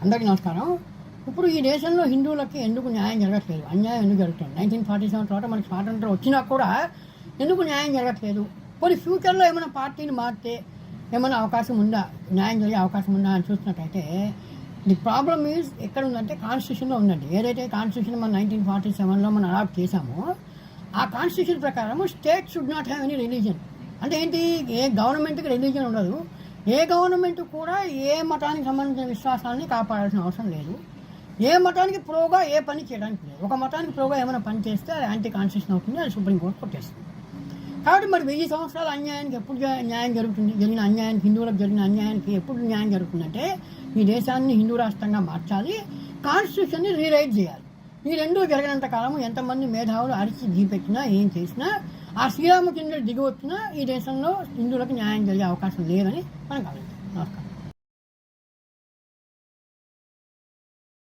అందరికీ నమస్కారం. ఇప్పుడు ఈ దేశంలో హిందువులకి ఎందుకు న్యాయం జరగట్లేదు, అన్యాయం ఎందుకు జరుగుతుంది? 1947 తర్వాత మనకి స్వాతంత్రం వచ్చినా కూడా ఎందుకు న్యాయం జరగట్లేదు? కొన్ని ఫ్యూచర్లో ఏమైనా పార్టీని మారితే ఏమైనా అవకాశం ఉందా, న్యాయం జరిగే అవకాశం ఉందా అని చూసినట్టయితే ది ప్రాబ్లమ్ ఈజ్ ఎక్కడ ఉందంటే కాన్స్టిట్యూషన్లో ఉందండి. ఏదైతే కాన్స్టిట్యూషన్ మనం 1947లో మనం అడాప్ట్ చేశామో ఆ కాన్స్టిట్యూషన్ ప్రకారం state should not have any religion. అంటే ఏంటి, ఏ గవర్నమెంట్కి రిలీజన్ ఉండదు. ఏ గవర్నమెంట్ కూడా ఏ మతానికి సంబంధించిన విశ్వాసాలని కాపాడాల్సిన అవసరం లేదు. ఏ మతానికి ప్రోగా ఏ పని చేయడానికి లేదు. ఒక మతానికి ప్రోగా ఏమైనా పని చేస్తే అది యాంటీ కాన్స్టిట్యూషన్ అవుతుంది, అది సుప్రీంకోర్టు కొట్టేస్తుంది. కాబట్టి మరి 1000 సంవత్సరాల అన్యాయానికి ఎప్పుడు న్యాయం జరుగుతుంది? జరిగిన అన్యాయానికి, హిందువులకు జరిగిన అన్యాయానికి ఎప్పుడు న్యాయం జరుగుతుందంటే ఈ దేశాన్ని హిందూ రాష్ట్రంగా మార్చాలి, కాన్స్టిట్యూషన్ని రీరైట్ చేయాలి. ఈ రెండూ జరిగినంత కాలము ఎంతమంది మేధావులు అరిచి గీపెట్టినా ఏం చేసినా ఆ శ్రీరామచంద్రుడు దిగి వచ్చినా ఈ దేశంలో హిందువులకు న్యాయం జరిగే అవకాశం లేదని మనం గమనించాలి. నమస్కారం.